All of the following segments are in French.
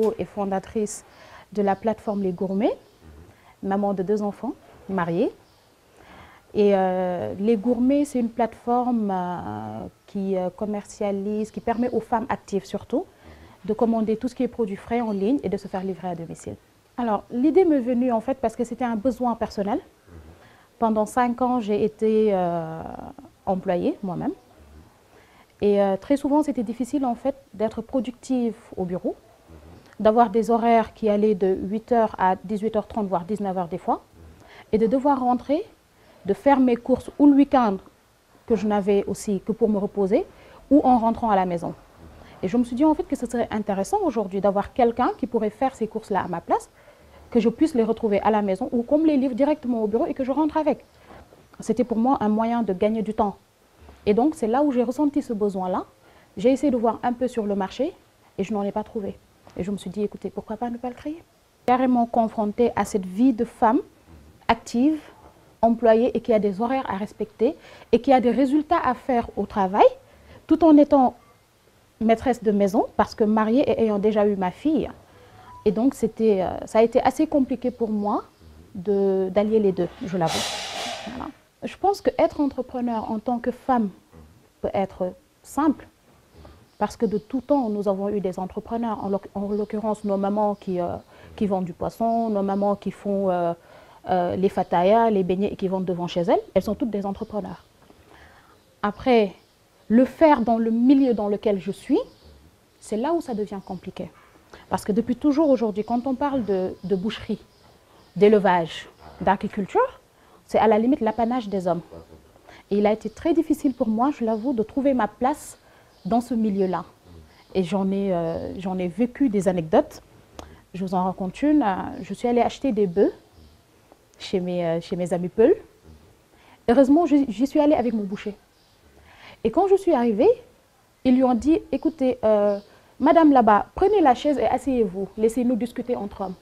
CEO et fondatrice de la plateforme Les Gourmets, maman de 2 enfants, mariée. Et Les Gourmets, c'est une plateforme qui commercialise, qui permet aux femmes actives surtout, de commander tout ce qui est produit frais en ligne et de se faire livrer à domicile. Alors, l'idée m'est venue en fait parce que c'était un besoin personnel. Pendant 5 ans, j'ai été employée moi-même. Et très souvent, c'était difficile en fait d'être productive au bureau, d'avoir des horaires qui allaient de 8h à 18h30, voire 19h des fois, et de devoir rentrer, de faire mes courses ou le week-end, que je n'avais aussi que pour me reposer, ou en rentrant à la maison. Et je me suis dit en fait que ce serait intéressant aujourd'hui d'avoir quelqu'un qui pourrait faire ces courses-là à ma place, que je puisse les retrouver à la maison ou qu'on me les livre directement au bureau et que je rentre avec. C'était pour moi un moyen de gagner du temps. Et donc c'est là où j'ai ressenti ce besoin-là. J'ai essayé de voir un peu sur le marché et je n'en ai pas trouvé. Et je me suis dit, écoutez, pourquoi pas ne pas le créer? Carrément confrontée à cette vie de femme active, employée et qui a des horaires à respecter et qui a des résultats à faire au travail, tout en étant maîtresse de maison, parce que mariée et ayant déjà eu ma fille. Et donc, ça a été assez compliqué pour moi d'allier les deux, je l'avoue. Voilà. Je pense qu'être entrepreneur en tant que femme peut être simple, parce que de tout temps, nous avons eu des entrepreneurs, en l'occurrence nos mamans qui vendent du poisson, nos mamans qui font les fatayas, les beignets et qui vendent devant chez elles sont toutes des entrepreneurs. Après, le faire dans le milieu dans lequel je suis, c'est là où ça devient compliqué. Parce que depuis toujours aujourd'hui, quand on parle de boucherie, d'élevage, d'agriculture, c'est à la limite l'apanage des hommes. Et il a été très difficile pour moi, je l'avoue, de trouver ma place dans ce milieu-là. Et j'en ai vécu des anecdotes. Je vous en raconte une. Je suis allée acheter des bœufs chez mes amis Peuls. Heureusement, j'y suis allée avec mon boucher. Et quand je suis arrivée, ils lui ont dit, écoutez, madame là-bas, prenez la chaise et asseyez-vous, laissez-nous discuter entre hommes.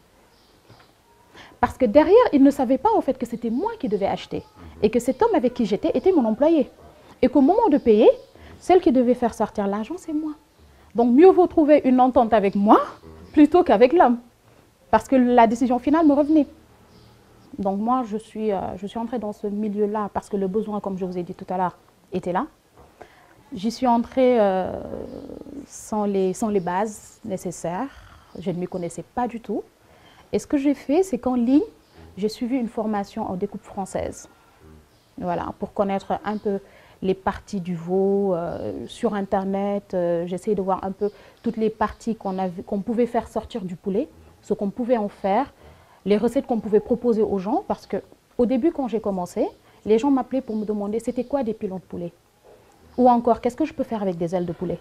Parce que derrière, ils ne savaient pas en fait que c'était moi qui devais acheter. Et que cet homme avec qui j'étais était mon employé. Et qu'au moment de payer, celle qui devait faire sortir l'argent, c'est moi. Donc mieux vaut trouver une entente avec moi plutôt qu'avec l'homme. Parce que la décision finale me revenait. Donc moi, je suis entrée dans ce milieu-là parce que le besoin, comme je vous ai dit tout à l'heure, était là. J'y suis entrée sans les bases nécessaires. Je ne m'y connaissais pas du tout. Et ce que j'ai fait, c'est qu'en ligne, j'ai suivi une formation en découpe française. Voilà, pour connaître un peu les parties du veau sur Internet. J'ai essayé de voir un peu toutes les parties qu'on pouvait faire sortir du poulet, ce qu'on pouvait en faire, les recettes qu'on pouvait proposer aux gens. Parce qu'au début, quand j'ai commencé, les gens m'appelaient pour me demander c'était quoi des pilons de poulet? Ou encore, qu'est-ce que je peux faire avec des ailes de poulet?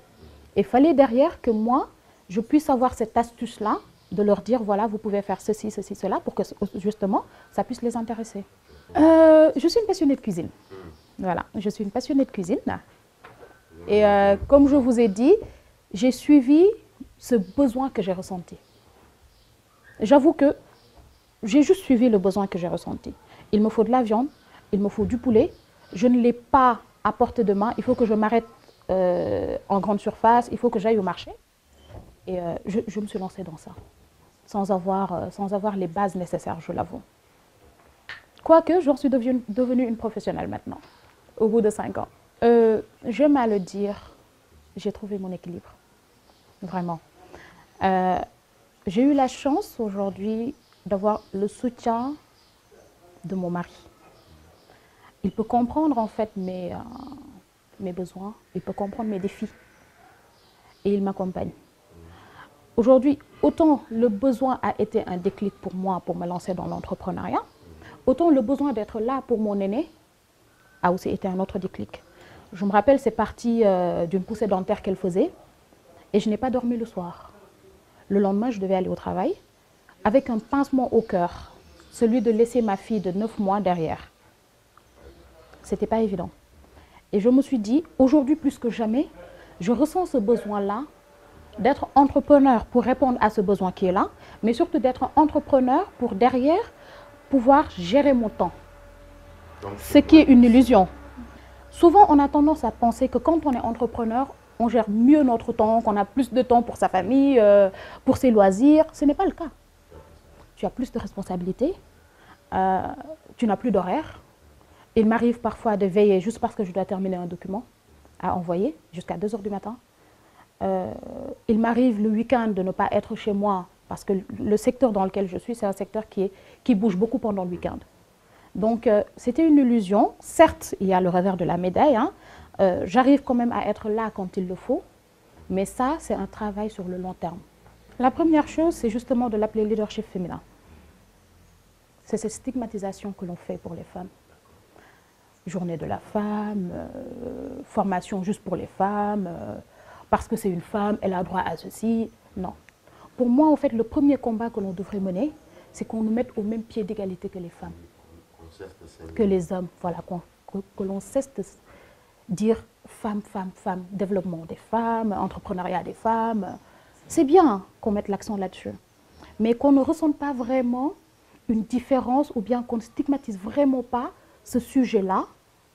Et il fallait derrière que moi, je puisse avoir cette astuce-là, de leur dire, voilà, vous pouvez faire ceci, ceci, cela, pour que justement, ça puisse les intéresser. Je suis une passionnée de cuisine. Voilà, je suis une passionnée de cuisine. Et comme je vous ai dit, j'ai suivi ce besoin que j'ai ressenti. J'avoue que j'ai juste suivi le besoin que j'ai ressenti. Il me faut de la viande, il me faut du poulet. Je ne l'ai pas à portée de main. Il faut que je m'arrête en grande surface, il faut que j'aille au marché. Et je me suis lancée dans ça, sans avoir les bases nécessaires, je l'avoue. Quoique, j'en suis devenue une professionnelle maintenant, au bout de 5 ans. J'aime à le dire, j'ai trouvé mon équilibre, vraiment. J'ai eu la chance aujourd'hui d'avoir le soutien de mon mari. Il peut comprendre en fait mes besoins, il peut comprendre mes défis et il m'accompagne. Aujourd'hui, autant le besoin a été un déclic pour moi pour me lancer dans l'entrepreneuriat, autant le besoin d'être là pour mon aîné a aussi été un autre déclic. Je me rappelle, c'est parti d'une poussée dentaire qu'elle faisait et je n'ai pas dormi le soir. Le lendemain, je devais aller au travail avec un pincement au cœur, celui de laisser ma fille de 9 mois derrière. C'était pas évident. Et je me suis dit, aujourd'hui plus que jamais, je ressens ce besoin-là d'être entrepreneur pour répondre à ce besoin qui est là, mais surtout d'être entrepreneur pour derrière pouvoir gérer mon temps. Donc, ce qui est une illusion. Souvent, on a tendance à penser que quand on est entrepreneur, on gère mieux notre temps, qu'on a plus de temps pour sa famille, pour ses loisirs. Ce n'est pas le cas. Tu as plus de responsabilités, tu n'as plus d'horaire. Il m'arrive parfois de veiller juste parce que je dois terminer un document à envoyer jusqu'à 2 h du matin. Il m'arrive le week-end de ne pas être chez moi parce que le secteur dans lequel je suis, c'est un secteur qui bouge beaucoup pendant le week-end. Donc, c'était une illusion. Certes, il y a le revers de la médaille. Hein. J'arrive quand même à être là quand il le faut. Mais ça, c'est un travail sur le long terme. La première chose, c'est justement de l'appeler leadership féminin. C'est cette stigmatisation que l'on fait pour les femmes. Journée de la femme, formation juste pour les femmes, parce que c'est une femme, elle a droit à ceci. Non. Pour moi, en fait, le premier combat que l'on devrait mener, c'est qu'on nous mette au même pied d'égalité que les femmes, que les hommes. Voilà, que l'on cesse de dire femme, femme, femme, développement des femmes, entrepreneuriat des femmes. C'est bien qu'on mette l'accent là-dessus, mais qu'on ne ressente pas vraiment une différence ou bien qu'on ne stigmatise vraiment pas ce sujet-là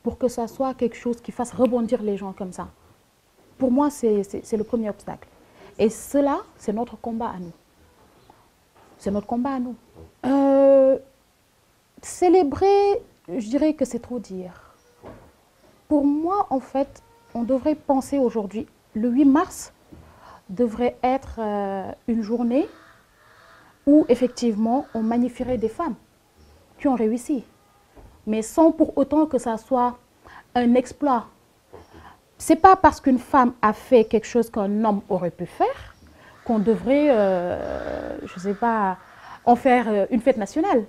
pour que ça soit quelque chose qui fasse rebondir les gens comme ça. Pour moi, c'est le premier obstacle. Et cela, c'est notre combat à nous. C'est notre combat à nous. Célébrer, je dirais que c'est trop dire. Pour moi, en fait, on devrait penser aujourd'hui, le 8 mars devrait être une journée où effectivement on magnifierait des femmes qui ont réussi, mais sans pour autant que ça soit un exploit. C'est pas parce qu'une femme a fait quelque chose qu'un homme aurait pu faire qu'on devrait, je sais pas, en faire une fête nationale.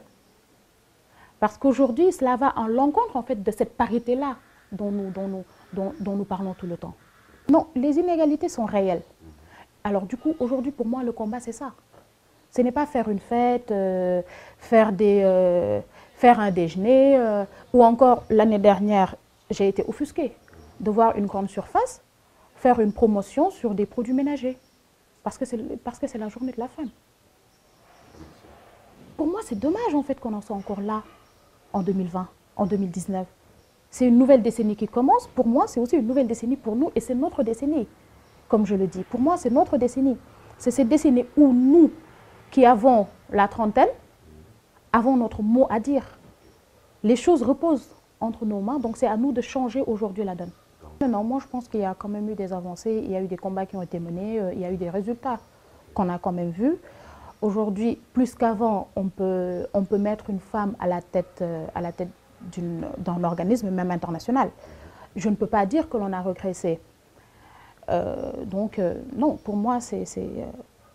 Parce qu'aujourd'hui, cela va en l'encontre en fait de cette parité-là dont nous parlons tout le temps. Non, les inégalités sont réelles. Alors du coup, aujourd'hui, pour moi, le combat, c'est ça. Ce n'est pas faire une fête, faire un déjeuner, ou encore l'année dernière, j'ai été offusquée de voir une grande surface faire une promotion sur des produits ménagers, parce que c'est la journée de la femme. Pour moi, c'est dommage en fait qu'on en soit encore là en 2020, en 2019. C'est une nouvelle décennie qui commence. Pour moi, c'est aussi une nouvelle décennie pour nous et c'est notre décennie, comme je le dis. Pour moi, c'est notre décennie. C'est cette décennie où nous, qui avons la trentaine, avons notre mot à dire. Les choses reposent entre nos mains, donc c'est à nous de changer aujourd'hui la donne. Non, moi je pense qu'il y a quand même eu des avancées, il y a eu des combats qui ont été menés, il y a eu des résultats qu'on a quand même vus. Aujourd'hui, plus qu'avant, on peut mettre une femme à la tête d'un organisme, même international. Je ne peux pas dire que l'on a régressé. Non, pour moi,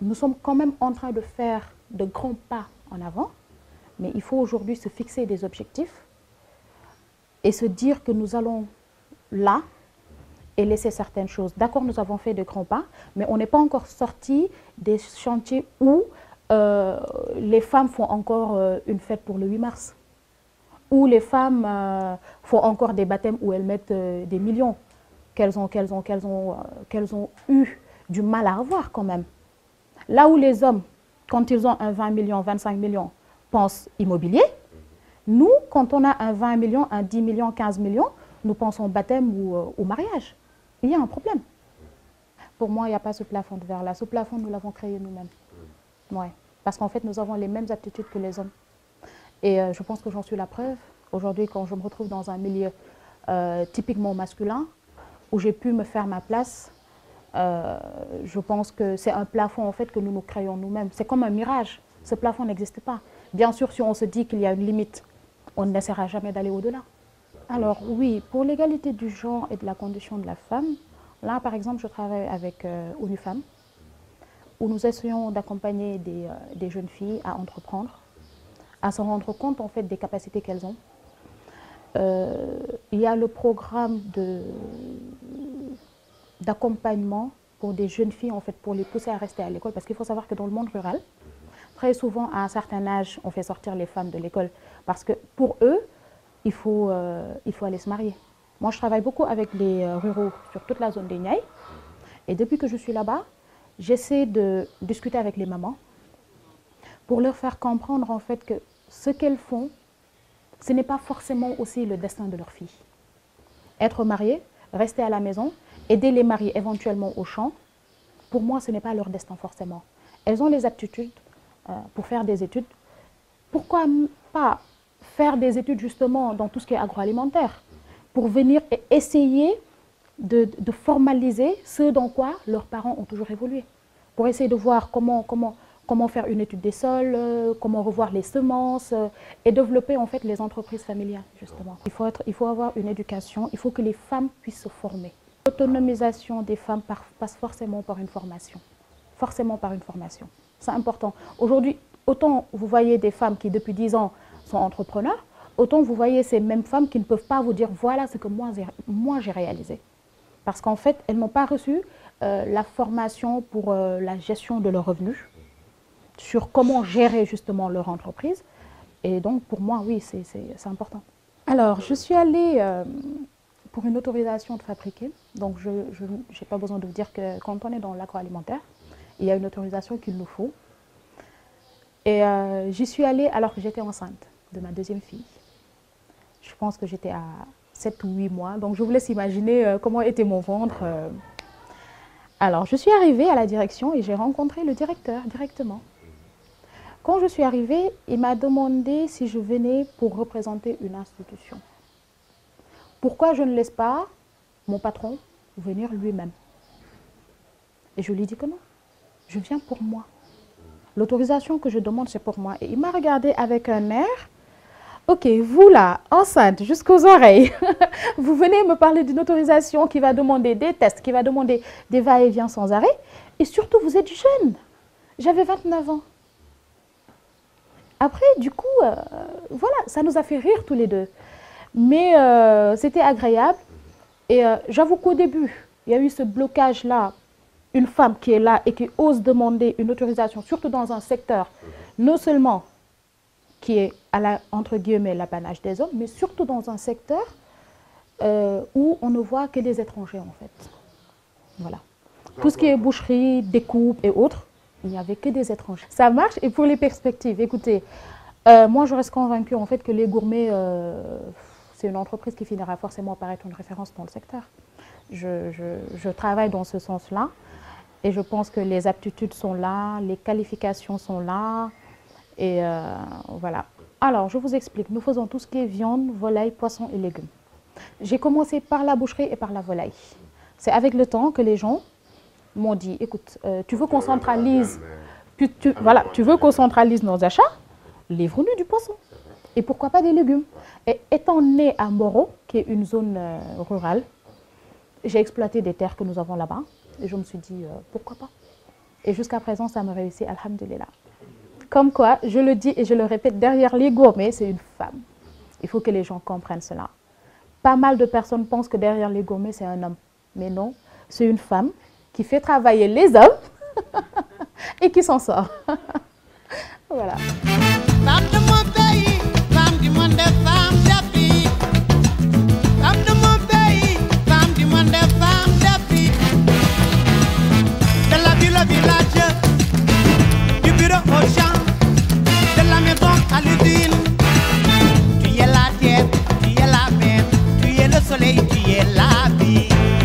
nous sommes quand même en train de faire de grands pas en avant, mais il faut aujourd'hui se fixer des objectifs et se dire que nous allons là et laisser certaines choses. D'accord, nous avons fait de grands pas, mais on n'est pas encore sorti des chantiers où les femmes font encore une fête pour le 8 mars, où les femmes font encore des baptêmes où elles mettent des millions qu'elles ont eu du mal à avoir quand même. Là où les hommes, quand ils ont un 20 millions, 25 millions, pensent immobilier, nous, quand on a un 20 millions, un 10 millions, 15 millions, nous pensons baptême ou au mariage. Il y a un problème. Pour moi, il n'y a pas ce plafond de verre là. Ce plafond, nous l'avons créé nous-mêmes. Ouais. Parce qu'en fait, nous avons les mêmes aptitudes que les hommes. Et je pense que j'en suis la preuve. Aujourd'hui, quand je me retrouve dans un milieu typiquement masculin, où j'ai pu me faire ma place, je pense que c'est un plafond en fait, que nous nous créons nous-mêmes. C'est comme un mirage. Ce plafond n'existe pas. Bien sûr, si on se dit qu'il y a une limite, on n'essaiera jamais d'aller au-delà. Alors oui, pour l'égalité du genre et de la condition de la femme, là par exemple, je travaille avec ONU Femmes, où nous essayons d'accompagner des jeunes filles à entreprendre, à se rendre compte en fait des capacités qu'elles ont. Il y a le programme d'accompagnement pour des jeunes filles en fait, pour les pousser à rester à l'école, parce qu'il faut savoir que dans le monde rural, très souvent à un certain âge, on fait sortir les femmes de l'école, parce que pour eux, il faut aller se marier. Moi, je travaille beaucoup avec les ruraux sur toute la zone des Niayes, et depuis que je suis là-bas, j'essaie de discuter avec les mamans pour leur faire comprendre en fait que ce qu'elles font, ce n'est pas forcément aussi le destin de leur fille. Être mariée, rester à la maison aider les maris éventuellement au champ, pour moi, ce n'est pas leur destin forcément. Elles ont les aptitudes pour faire des études. Pourquoi pas faire des études justement dans tout ce qui est agroalimentaire, pour venir et essayer de formaliser ce dans quoi leurs parents ont toujours évolué, pour essayer de voir comment faire une étude des sols, comment revoir les semences et développer en fait les entreprises familiales justement. Il faut avoir une éducation, il faut que les femmes puissent se former. L'autonomisation des femmes passe forcément par une formation. Forcément par une formation. C'est important. Aujourd'hui, autant vous voyez des femmes qui depuis 10 ans sont entrepreneurs, autant vous voyez ces mêmes femmes qui ne peuvent pas vous dire voilà ce que moi j'ai réalisé. Parce qu'en fait, elles n'ont pas reçu la formation pour la gestion de leurs revenus, sur comment gérer justement leur entreprise. Et donc pour moi, oui, c'est important. Alors, je suis allée pour une autorisation de fabriquer. Donc je n'ai pas besoin de vous dire que quand on est dans l'agroalimentaire, il y a une autorisation qu'il nous faut. Et j'y suis allée alors que j'étais enceinte de ma deuxième fille. Je pense que j'étais à 7 ou 8 mois. Donc je vous laisse imaginer comment était mon ventre. Alors je suis arrivée à la direction et j'ai rencontré le directeur directement. Quand je suis arrivée, il m'a demandé si je venais pour représenter une institution. Pourquoi je ne laisse pas mon patron venir lui-même? Et je lui ai dit que non, je viens pour moi. L'autorisation que je demande, c'est pour moi. Et il m'a regardé avec un air. Ok, vous là, enceinte jusqu'aux oreilles, vous venez me parler d'une autorisation qui va demander des tests, qui va demander des va-et-vient sans arrêt. Et surtout, vous êtes jeune. J'avais 29 ans. Après, du coup, voilà, ça nous a fait rire tous les deux. Mais c'était agréable. Et j'avoue qu'au début, il y a eu ce blocage-là. Une femme qui est là et qui ose demander une autorisation, surtout dans un secteur, non seulement qui est, entre guillemets, l'apanage des hommes, mais surtout dans un secteur où on ne voit que des étrangers, en fait. Voilà. Tout ce qui est boucherie, découpe et autres, il n'y avait que des étrangers. Ça marche. Et pour les perspectives, écoutez, moi, je reste convaincue, en fait, que les gourmets, c'est une entreprise qui finira forcément par être une référence dans le secteur. Je travaille dans ce sens-là. Et je pense que les aptitudes sont là, les qualifications sont là. Et voilà. Alors, je vous explique. Nous faisons tout ce qui est viande, volaille, poisson et légumes. J'ai commencé par la boucherie et par la volaille. C'est avec le temps que les gens m'ont dit, écoute, tu veux qu'on centralise, voilà, tu veux qu'on centralise nos achats, livre-nous du poisson. Et pourquoi pas des légumes? Et étant né à Moro, qui est une zone rurale, j'ai exploité des terres que nous avons là-bas. Et je me suis dit, pourquoi pas? Et jusqu'à présent, ça me réussit, alhamdoulilah. Comme quoi, je le dis et je le répète, derrière les gourmets, c'est une femme. Il faut que les gens comprennent cela. Pas mal de personnes pensent que derrière les gourmets, c'est un homme. Mais non, c'est une femme qui fait travailler les hommes et qui s'en sort. Voilà.